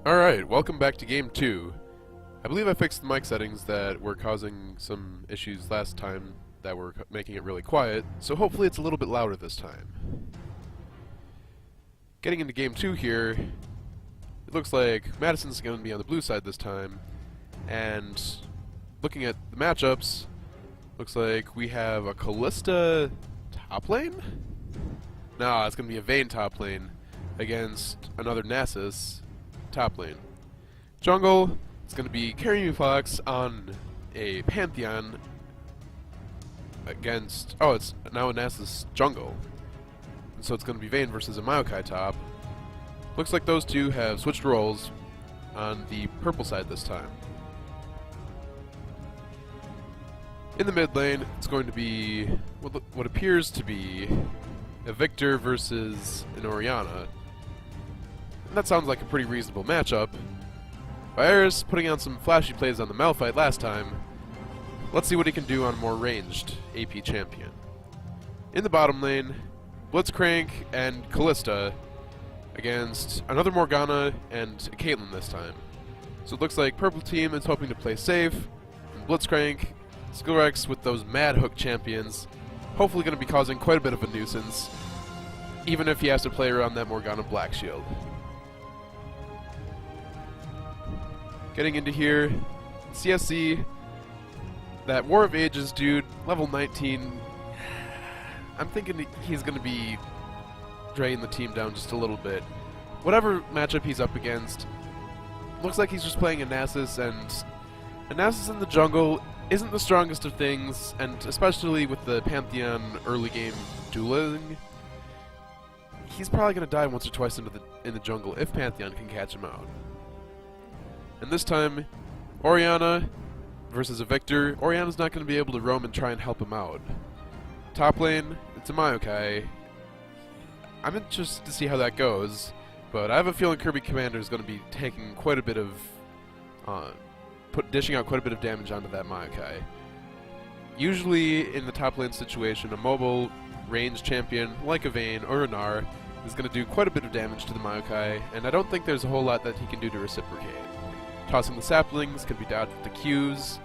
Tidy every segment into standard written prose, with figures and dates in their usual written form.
Alright, welcome back to Game 2. I believe I fixed the mic settings that were causing some issues last time that were making it really quiet, so hopefully it's a little bit louder this time. Getting into Game 2 here, it looks like Madison's going to be on the blue side this time, and looking at the matchups, looks like we have a Kalista top lane? No, it's going to be a Vayne top lane against another Nasus top lane. Jungle, it's going to be Fox on a Pantheon against... Oh, it's now a Nasus jungle. And so it's going to be Vayne versus a Maokai top. Looks like those two have switched roles on the purple side this time. In the mid lane, it's going to be what appears to be a Victor versus an Orianna. And that sounds like a pretty reasonable matchup. Vaerris putting on some flashy plays on the Malphite last time. Let's see what he can do on a more ranged AP champion. In the bottom lane, Blitzcrank and Kalista against another Morgana and a Caitlyn this time. So it looks like purple team is hoping to play safe, and Blitzcrank, Skillwrecks with those mad hook champions, hopefully going to be causing quite a bit of a nuisance, even if he has to play around that Morgana Black Shield. Getting into here, CSC, that War of Ages dude, level 19, I'm thinking he's going to be dragging the team down just a little bit. Whatever matchup he's up against, looks like he's just playing a Nasus, and a Nasus in the jungle isn't the strongest of things, and especially with the Pantheon early game dueling, he's probably going to die once or twice in the jungle if Pantheon can catch him out. And this time, Orianna versus a Victor. Orianna's not going to be able to roam and try and help him out. Top lane, it's a Maokai. I'm interested to see how that goes, but I have a feeling kirbycommander is going to be taking quite a bit of, dishing out quite a bit of damage onto that Maokai. Usually in the top lane situation, a mobile range champion like a Vayne or a Gnar is going to do quite a bit of damage to the Maokai, and I don't think there's a whole lot that he can do to reciprocate. Tossing the saplings can be dodged with the Qs,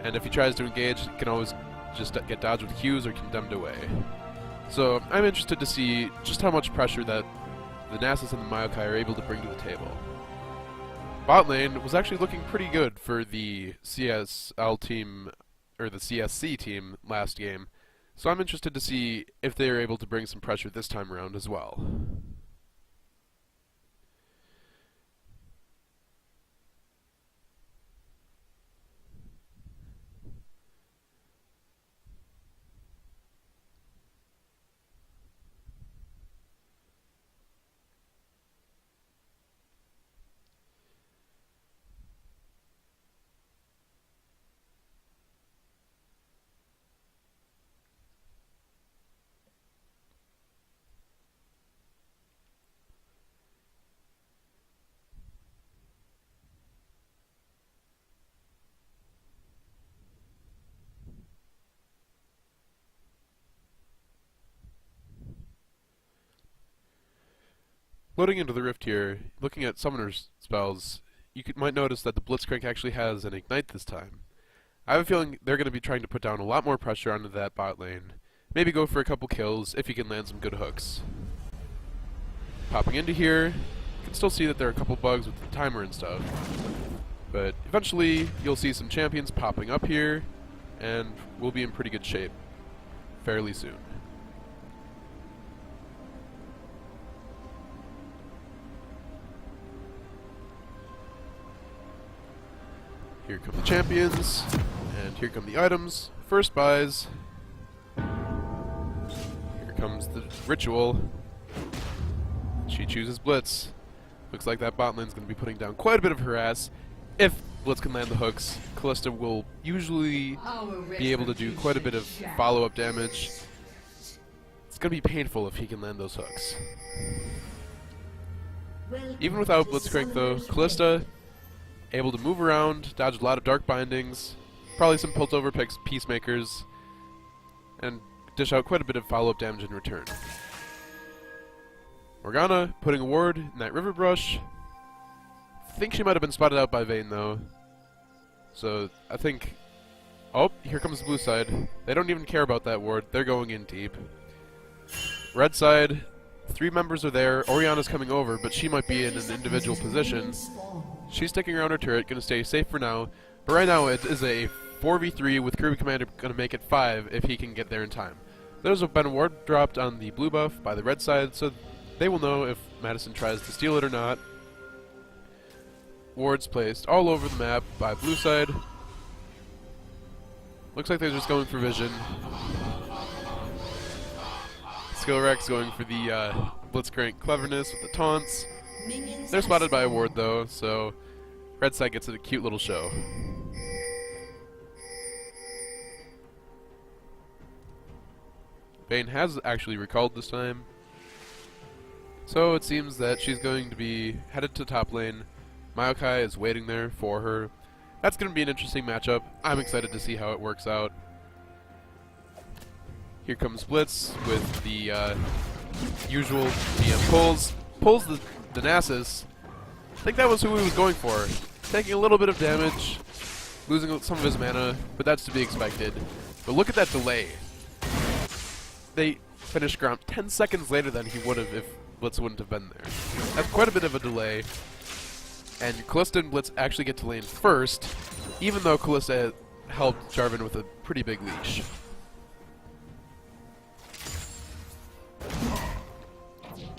and if he tries to engage, he can always just get dodged with Qs or condemned away. So I'm interested to see just how much pressure that the Nasus and the Maokai are able to bring to the table. Bot lane was actually looking pretty good for the CSL team, or the CSC team last game, so I'm interested to see if they're able to bring some pressure this time around as well. Loading into the Rift here, looking at Summoner's spells, you might notice that the Blitzcrank actually has an Ignite this time. I have a feeling they're going to be trying to put down a lot more pressure onto that bot lane. Maybe go for a couple kills if he can land some good hooks. Popping into here, you can still see that there are a couple bugs with the timer and stuff. But eventually, you'll see some champions popping up here, and we'll be in pretty good shape fairly soon. Here come the champions, and here come the items. First buys. Here comes the ritual. She chooses Blitz. Looks like that bot lane's going to be putting down quite a bit of harass. If Blitz can land the hooks, Kalista will usually be able to do quite a bit of follow-up damage. It's going to be painful if he can land those hooks. Even without Blitzcrank though, Kalista able to move around, dodge a lot of dark bindings, probably some Piltover Peacemakers, and dish out quite a bit of follow-up damage in return. Morgana putting a ward in that River Brush, think she might have been spotted out by Vayne, though. So, I think... Oh, here comes the blue side. They don't even care about that ward. They're going in deep. Red side, 3 members are there. Orianna's coming over, but she might be in an individual position. She's sticking around her turret, going to stay safe for now. But right now, it is a 4v3 with kirbycommander going to make it 5 if he can get there in time. There's been a ward dropped on the blue buff by the red side, so they will know if Madison tries to steal it or not. Wards placed all over the map by blue side. Looks like they're just going for vision. Skillwrecks going for the blitzcrank cleverness with the taunts. They're spotted by a ward though, so red side gets a cute little show. Vayne has actually recalled this time. So it seems that she's going to be headed to top lane. Maokai is waiting there for her. That's going to be an interesting matchup. I'm excited to see how it works out. Here comes Blitz with the usual DM pulls the Nasus. I think that was who he was going for. Taking a little bit of damage, losing some of his mana, but that's to be expected. But look at that delay. They finished ground 10 seconds later than he would have if Blitz wouldn't have been there. That's quite a bit of a delay. And Kalista and Blitz actually get to lane first, even though Kalista helped Jarvan with a pretty big leash.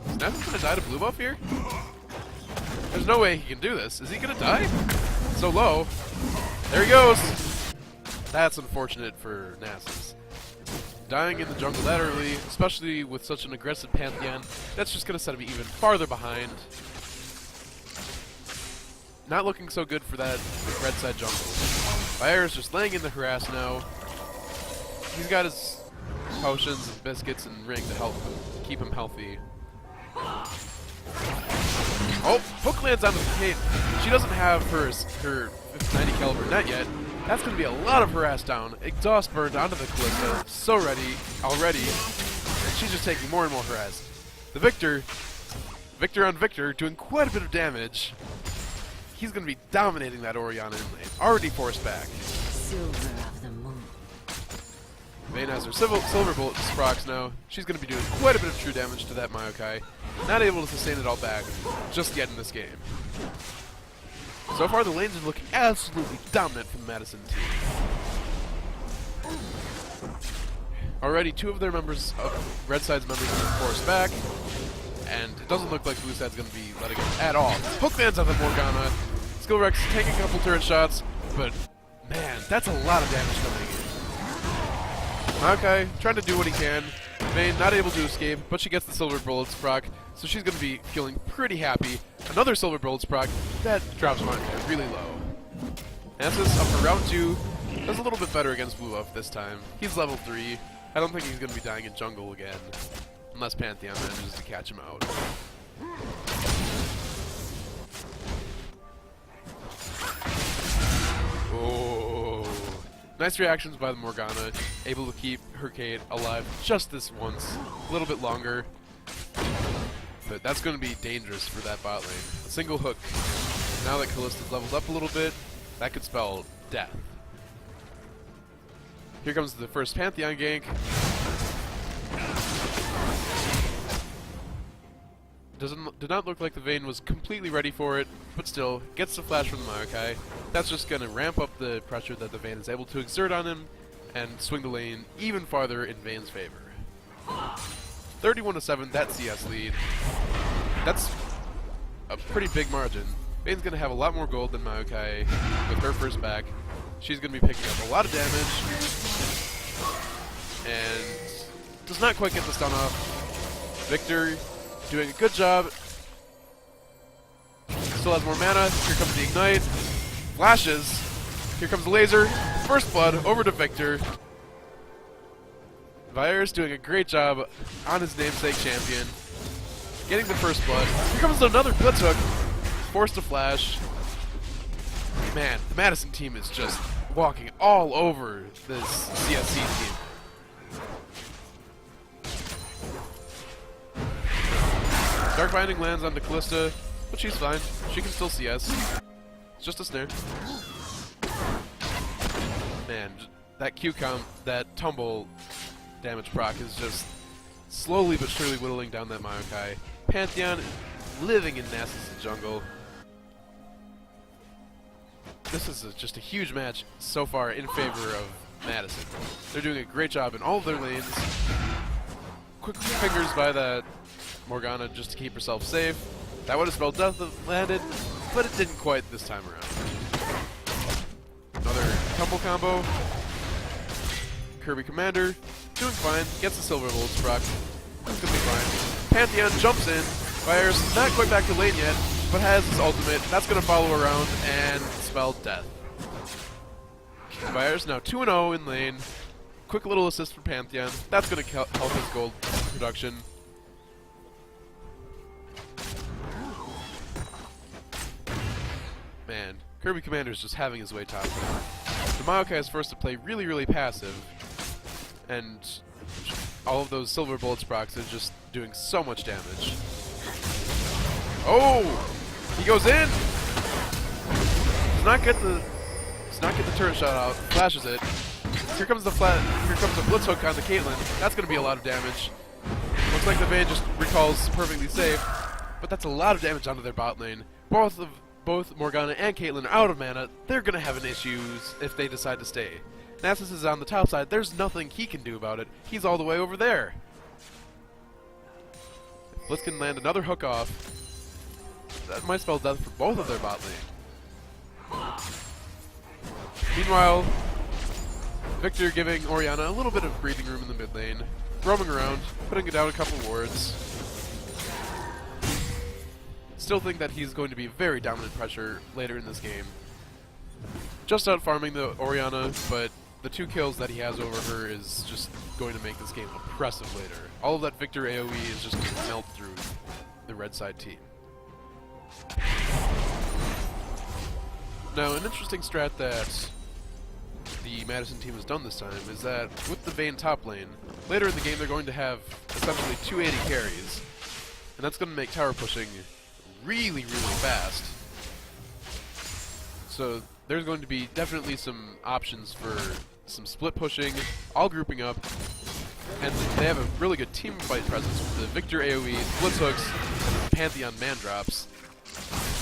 Is Nasus gonna die to blue buff here? There's no way he can do this. Is he gonna die? So low. There he goes! That's unfortunate for Nasus. Dying in the jungle that early, especially with such an aggressive Pantheon, that's just gonna set him even farther behind. Not looking so good for that red side jungle. Vaerris just laying in the harass now. He's got his potions and biscuits and ring to help him keep him healthy. Oh, hook lands on the Kate. She doesn't have her 90 caliber net yet. That's going to be a lot of harass down. Exhaust burned onto the Kalista. So ready already. And she's just taking more and more harass. The Victor on Victor, doing quite a bit of damage. He's going to be dominating that Orianna in lane. Already forced back. Silver of the moon. Vayne has her silver bullet procs now. She's going to be doing quite a bit of true damage to that Maokai. Not able to sustain it all back just yet in this game. So far, the lanes are looking absolutely dominant from the Madison team. Already, 2 of their members of Red Side's members have been forced back. And it doesn't look like Blue Side's going to be letting it at all. Hook lands on the Morgana. Skillwrecks taking a couple turret shots, but man, that's a lot of damage coming in. Maokai trying to do what he can. Vayne not able to escape, but she gets the silver bullets proc, so she's going to be feeling pretty happy. Another silver bullets proc, that drops Maokai really low. Nasus up for round 2. Does a little bit better against blue buff this time. He's level 3. I don't think he's going to be dying in jungle again. Unless Pantheon manages to catch him out. Oh. Nice reactions by the Morgana. Able to keep her Kate alive just this once. A little bit longer. But that's going to be dangerous for that bot lane. A single hook. Now that Kalista's leveled up a little bit, that could spell death. Here comes the first Pantheon gank. Did not look like the Vayne was completely ready for it, but still, gets the flash from the Maokai. That's just going to ramp up the pressure that the Vayne is able to exert on him, and swing the lane even farther in Vayne's favor. 31-7, that CS lead. That's a pretty big margin. Vayne's going to have a lot more gold than Maokai with her first back. She's going to be picking up a lot of damage, and does not quite get the stun off. Victor doing a good job. Still has more mana. Here comes the Ignite. Flashes. Here comes the laser. First blood over to Victor. Vaerris doing a great job on his namesake champion. Getting the first blood. Here comes another blitz hook. Forced to flash. Man, the Madison team is just walking all over this CSC team. Dark Binding lands onto Kalista. But she's fine. She can still CS. It's just a snare. Man, that that tumble damage proc is just slowly but surely whittling down that Maokai. Pantheon living in Nasus' jungle. This is just a huge match so far in favor of Madison. They're doing a great job in all of their lanes. Quick fingers by that Morgana just to keep herself safe. That would have spelled death if landed, but it didn't quite this time around. Another tumble combo. Kirby Commander, doing fine, gets the silver bullets proc. That's gonna be fine. Pantheon jumps in. Vaerris not quite back to lane yet, but has his ultimate. That's gonna follow around and spell death. Vaerris now 2-0 in lane. Quick little assist for Pantheon. That's gonna help his gold production. Man, Kirby Commander's just having his way top lane. The Maokai is forced to play really, really passive, and all of those silver bullets procs are just doing so much damage. Oh! He goes in! Does not get the turret shot out, flashes it. Here comes the blitz hook on the Caitlyn. That's gonna be a lot of damage. Looks like the Vayne just recalls perfectly safe, but that's a lot of damage onto their bot lane. Both Morgana and Caitlyn are out of mana. They're gonna have an issues if they decide to stay. Nasus is on the top side. There's nothing he can do about it. He's all the way over there. Blitz can land another hook off. That might spell death for both of their bot lane. Meanwhile, Victor giving Orianna a little bit of breathing room in the mid lane, roaming around, putting down a couple wards. Still think that he's going to be very dominant pressure later in this game. Just out farming the Orianna, but the 2 kills that he has over her is just going to make this game oppressive later. All of that Victor AoE is just going to melt through the red side team. Now, an interesting strat that the Madison team has done this time is that with the Vayne top lane, later in the game they're going to have essentially 280 carries, and that's going to make tower pushing really, really fast. So there's going to be definitely some options for some split pushing, all grouping up, and they have a really good team fight presence with the Victor AoE, blitz hooks, and Pantheon man drops.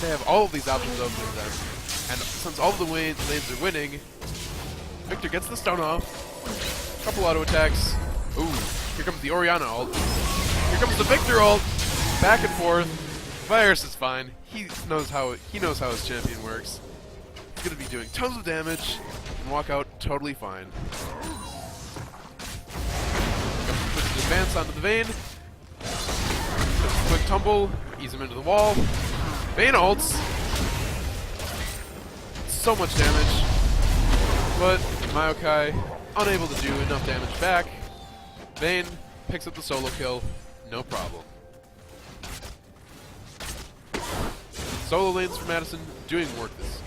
They have all of these options open to them, and since all of the lanes are winning, Victor gets the stun off, couple auto attacks. Ooh, here comes the Orianna ult. Here comes the Victor ult. Back and forth. Vaerris is fine. He knows how his champion works. He's gonna be doing tons of damage and walk out totally fine. Quick advance onto the Vayne. Quick tumble, ease him into the wall. Vayne ults. So much damage. But Maokai unable to do enough damage back. Vayne picks up the solo kill, no problem. Solo lanes for Madison doing work this game.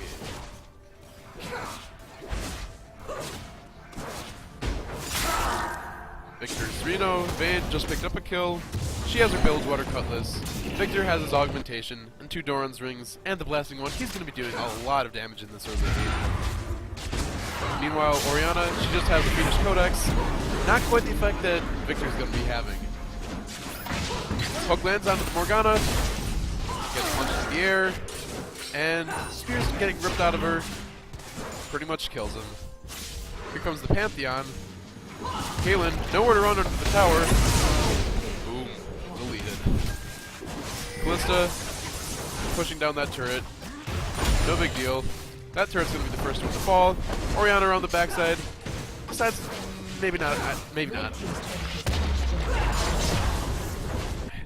Victor's 3-0. Vayne just picked up a kill. She has her build Water Cutlass. Victor has his augmentation and 2 Doran's rings and the blasting one. He's going to be doing a lot of damage in this early game. Meanwhile, Orianna, she just has the Fiendish Codex. Not quite the effect that Victor's going to be having. Hook lands onto the Morgana. Gets punched in the air. And Spear's getting ripped out of her. Pretty much kills him. Here comes the Pantheon. Caitlyn, nowhere to run under the tower. Boom. Deleted. Callista pushing down that turret. No big deal. That turret's going to be the first one to fall. Orianna around the backside. Besides, maybe not. Maybe not.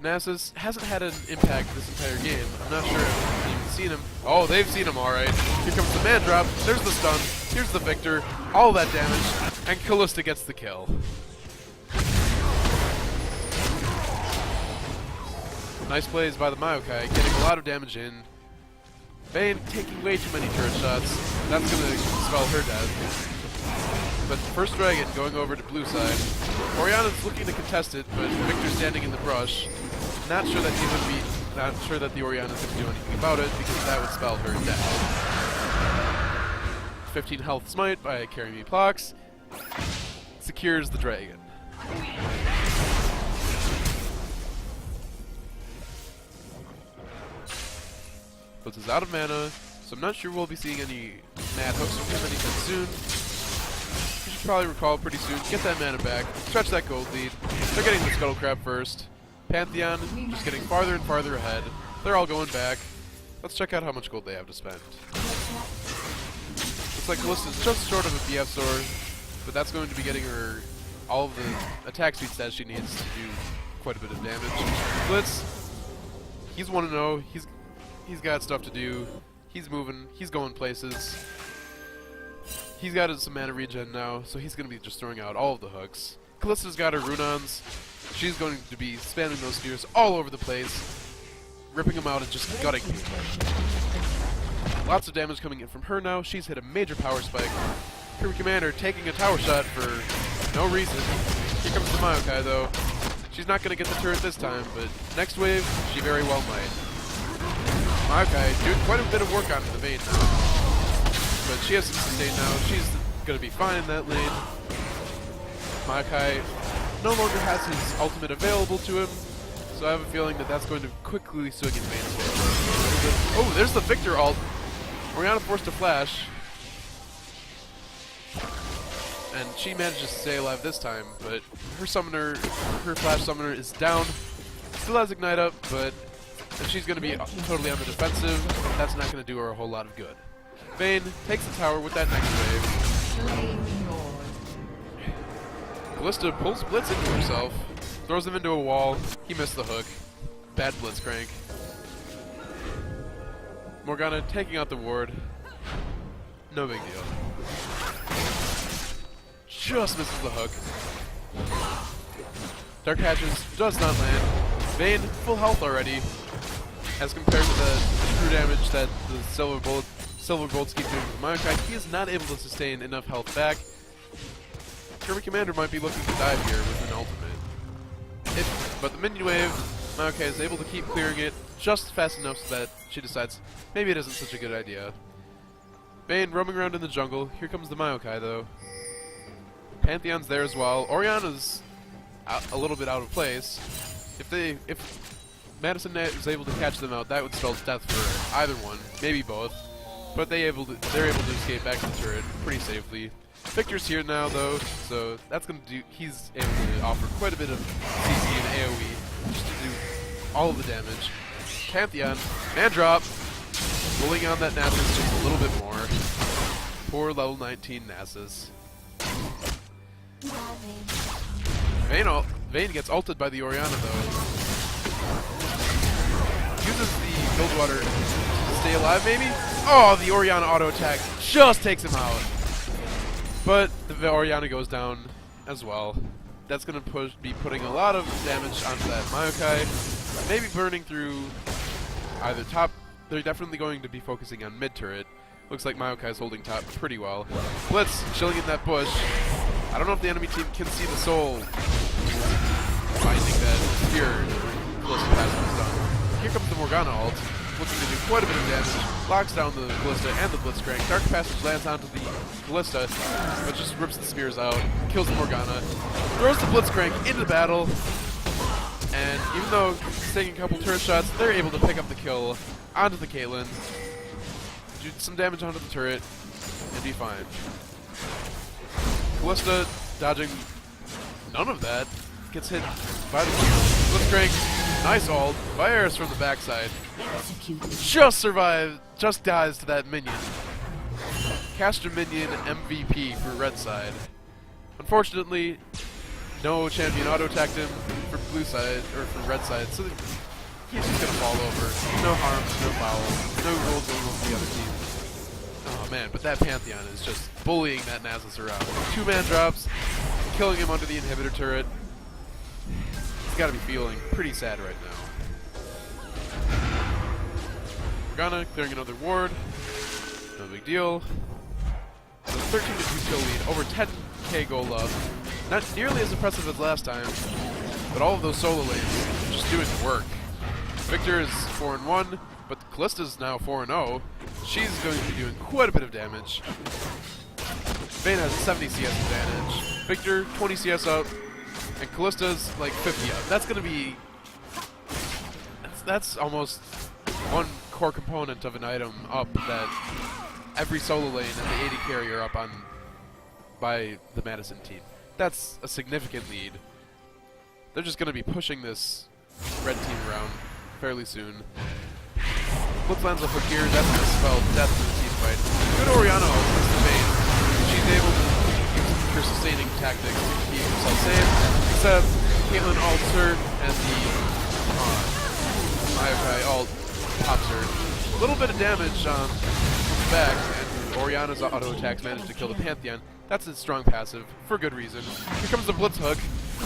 Nasus hasn't had an impact this entire game. I'm not sure if they've even seen him. Oh, they've seen him alright. Here comes the man drop. There's the stun. Here's the Victor. All that damage. And Callista gets the kill. Nice plays by the Maokai, getting a lot of damage in. Vayne taking way too many turret shots. That's going to spell her death. But first dragon going over to blue side. Orianna's looking to contest it, but Victor's standing in the brush. Not sure that he would be Not sure that the Orianna is going to do anything about it, because that would spell her death. 15 health smite by Carry Me Plox. Secures the dragon. Blitz is out of mana, so I'm not sure we'll be seeing any mad hooks from him anytime soon. You should probably recall pretty soon. Get that mana back. Stretch that gold lead. They're getting the Scuttle Crab first. Pantheon just getting farther and farther ahead. They're all going back. Let's check out how much gold they have to spend. Looks like Callista's just short of a BF sword, but that's going to be getting her all of the attack speed stats she needs to do quite a bit of damage. Blitz, he's 1-0. He's got stuff to do. He's moving. He's going places. He's got some mana regen now, so he's going to be just throwing out all of the hooks. Callista's got her Runons. She's going to be spamming those spears all over the place, ripping them out and just gutting people. Lots of damage coming in from her now. She's hit a major power spike. Kirby Commander taking a tower shot for no reason. Here comes the Maokai, though. She's not going to get the turret this time, but next wave, she very well might. Maokai doing quite a bit of work on the Vayne now. But she has some sustain now. She's going to be fine in that lane. Maokai no longer has his ultimate available to him, so I have a feeling that that's going to quickly swing in Vayne's favor. Oh, there's the Victor ult. Orianna forced to flash. And she manages to stay alive this time, but her summoner, her flash summoner is down. Still has Ignite up, but if she's going to be totally on the defensive, that's not going to do her a whole lot of good. Vayne takes the tower with that next wave. Callista pulls Blitz into herself, throws him into a wall. He missed the hook. Bad Blitzcrank. Morgana taking out the ward. No big deal. Just misses the hook. Dark Hatches does not land. Vayne, full health already, as compared to the true damage that the Silver Bolts keep doing with Maokai. He is not able to sustain enough health back. Kirby Commander might be looking to dive here with an ultimate. But the minion wave, Maokai is able to keep clearing it just fast enough so that she decides maybe it isn't such a good idea. Vayne roaming around in the jungle. Here comes the Maokai, though. Pantheon's there as well. Orianna's a little bit out of place. If Madison is able to catch them out, that would spell death for either one, maybe both. But they're able to escape back to the turret pretty safely. Victor's here now, though, so that's gonna do. He's able to offer quite a bit of CC and AOE just to do all of the damage. Pantheon, man drop, pulling on that Nasus just a little bit more. Poor level 19 Nasus. Vayne gets ulted by the Orianna, though. Uses the Build Water to stay alive, maybe? Oh, the Orianna auto attack just takes him out. But the Orianna goes down as well. That's going to be putting a lot of damage onto that Maokai. Maybe burning through either top. They're definitely going to be focusing on mid-turret. Looks like Maokai's holding top pretty well. Blitz chilling in that bush. I don't know if the enemy team can see the soul finding that spear close to passive stun. Here comes the Morgana ult, looking to do quite a bit of damage. Locks down the Ballista and the Blitzcrank. Dark Passage lands onto the Ballista, but just rips the spears out, kills the Morgana, throws the Blitzcrank into battle, and even though it's taking a couple turret shots, they're able to pick up the kill onto the Caitlyn, do some damage onto the turret, and be fine. Ballista dodging none of that, gets hit by the Blitzcrank. Nice ult. Vaerris from the backside. Just survived, just dies to that minion. Caster minion MVP for red side. Unfortunately, no champion auto-attacked him for blue side, or for red side, so he's just gonna fall over. No harm, no foul, no gold going over the other team. Oh man, but that Pantheon is just bullying that Nasus around. 2-man drops, killing him under the inhibitor turret. He's gotta be feeling pretty sad right now. Morgana clearing another ward. No big deal. So 13-2 kill lead, over 10k gold up. Not nearly as impressive as last time, but all of those solo lanes just doing the work. Victor is 4-1, but Callista's now 4-0. She's going to be doing quite a bit of damage. Vayne has a 70 CS advantage. Victor, 20 CS out, and Callista's like 50 out. That's going to be... That's almost one core component of an item up that every solo lane and the AD carry are up on by the Madison team. That's a significant lead. They're just going to be pushing this red team around fairly soon. Blitz lands a hook here. That's going to spell death in the team fight. Good Orianna ults the Vayne. She's able to use her sustaining tactics to keep herself safe. Except Caitlyn ults her and the Maokai ult pops her. A little bit of damage on the back, and Orianna's auto attacks managed to kill the Pantheon. That's a strong passive, for good reason. Here comes the Blitz hook.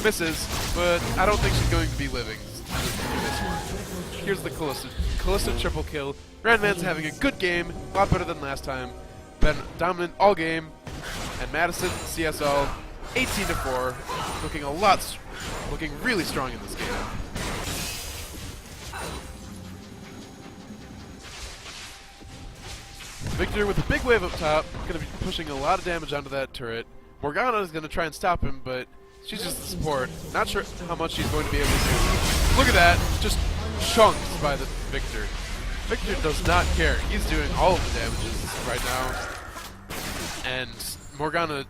Misses, but I don't think she's going to be living through this one. Here's the Callista. Callista triple kill. Randman's having a good game, a lot better than last time. Been dominant all game. And Madison, CSL, 18-4, looking really strong in this game. Victor with a big wave up top, going to be pushing a lot of damage onto that turret. Morgana is going to try and stop him, but she's just the support. Not sure how much she's going to be able to do. Look at that, just chunked by the Victor. Victor does not care. He's doing all of the damages right now. And Morgana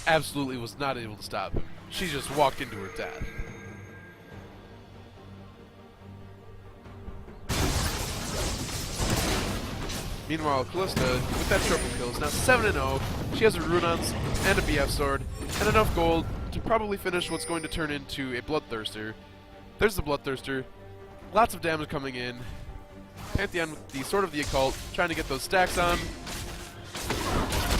absolutely was not able to stop him. She just walked into her death. Meanwhile, Callista, with that triple kill, is now 7-0. She has a Runons and a BF sword, and enough gold to probably finish what's going to turn into a Bloodthirster. There's the Bloodthirster. Lots of damage coming in. Pantheon with the Sword of the Occult, trying to get those stacks on.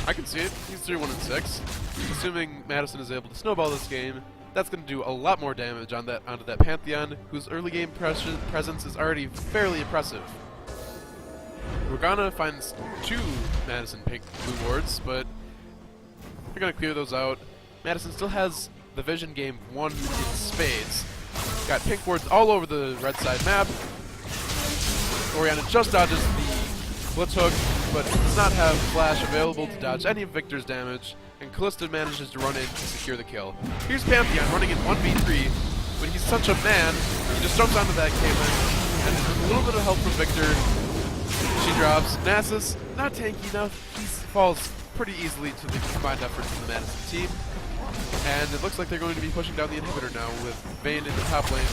I can see it. He's 3-1-6. Assuming Madison is able to snowball this game, that's going to do a lot more damage on onto that Pantheon, whose early game presence is already fairly impressive. Morgana finds 2 Madison pink blue wards, but we're going to clear those out. Madison still has the vision game won in spades. Got pink wards all over the red side map. Orianna just dodges the Blitz hook, but does not have Flash available to dodge any of Victor's damage, and Callista manages to run in to secure the kill. Here's Pantheon running in 1v3, but he's such a man, he just jumps onto that Caitlyn, and with a little bit of help from Victor, she drops. Nasus, not tanky enough. He falls pretty easily to the combined efforts of the Madison team. And it looks like they're going to be pushing down the inhibitor now with Vayne in the top lane,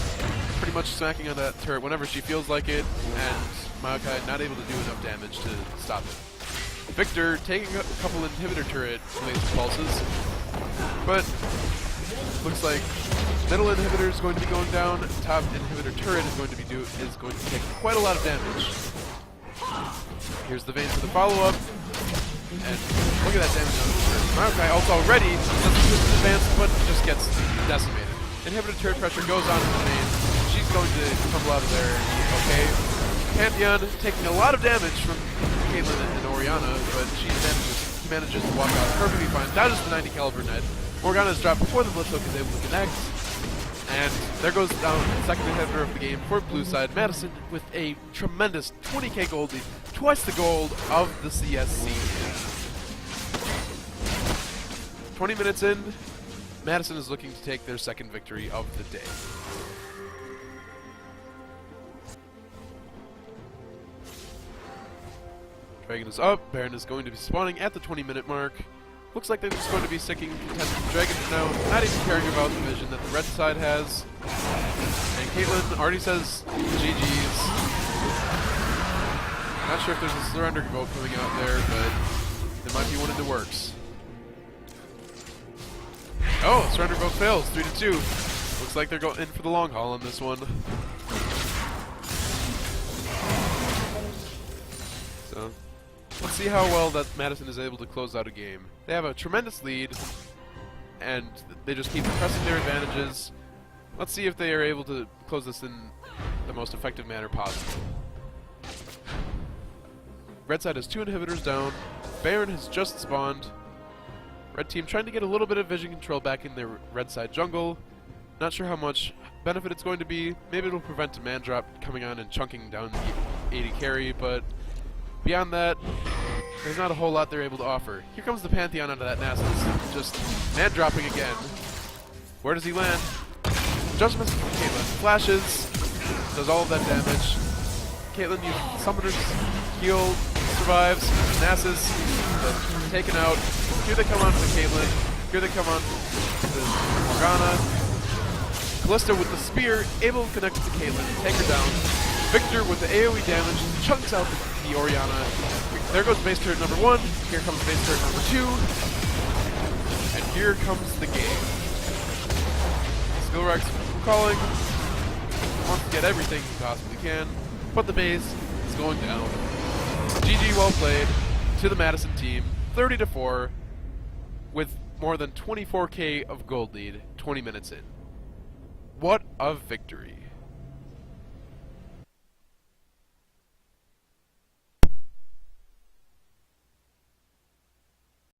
pretty much smacking on that turret whenever she feels like it, and Maokai not able to do enough damage to stop it. Victor taking a couple inhibitor turret laser pulses, but looks like middle inhibitor is going to be going down, top inhibitor turret is going to take quite a lot of damage. Here's the Vayne for the follow-up, and look at that damage on the turret. Maokai also already doesn't advance, but just gets decimated. Inhibitor turret pressure goes on to the Vayne. She's going to tumble out of there and be okay. Pantheon taking a lot of damage from Caitlyn and Orianna, but he manages to walk out perfectly fine. Dodges the 90 caliber net. Morgana is dropped before the Blitz hook is able to connect. And there goes down the second inhibitor of the game for blue side. Madison with a tremendous 20k gold lead, twice the gold of the CSC. 20 minutes in, Madison is looking to take their second victory of the day. Dragon is up, Baron is going to be spawning at the 20-minute mark. Looks like they're just going to be sticking contested Dragon now, not even caring about the vision that the red side has. And Caitlyn already says GG's. Not sure if there's a surrender vote coming out there, but there might be one in the works. Oh, surrender vote fails, 3-2. Looks like they're going in for the long haul on this one. So, let's see how well that Madison is able to close out a game. They have a tremendous lead, and they just keep pressing their advantages. Let's see if they are able to close this in the most effective manner possible. Red side has 2 inhibitors down. Baron has just spawned. Red team trying to get a little bit of vision control back in their red side jungle. Not sure how much benefit it's going to be. Maybe it'll prevent a man drop coming on and chunking down the 80 carry, but beyond that, there's not a whole lot they're able to offer. Here comes the Pantheon onto that Nasus, just man dropping again. Where does he land? Just misses from Caitlyn. Flashes, does all of that damage. Caitlyn uses Summoner's heal, survives. Nasus taken out. Here they come on to the Caitlyn. Here they come on to the Morgana. Callisto with the spear, able to connect to Caitlyn, take her down. Victor with the AoE damage, chunks out the Orianna. There goes base turret number 1, here comes base turret number 2, and here comes the game. Skillwrecks calling, wants to get everything he possibly can, but the base is going down. GG, well played to the Madison team, 30-4, with more than 24k of gold lead, 20 minutes in. What a victory.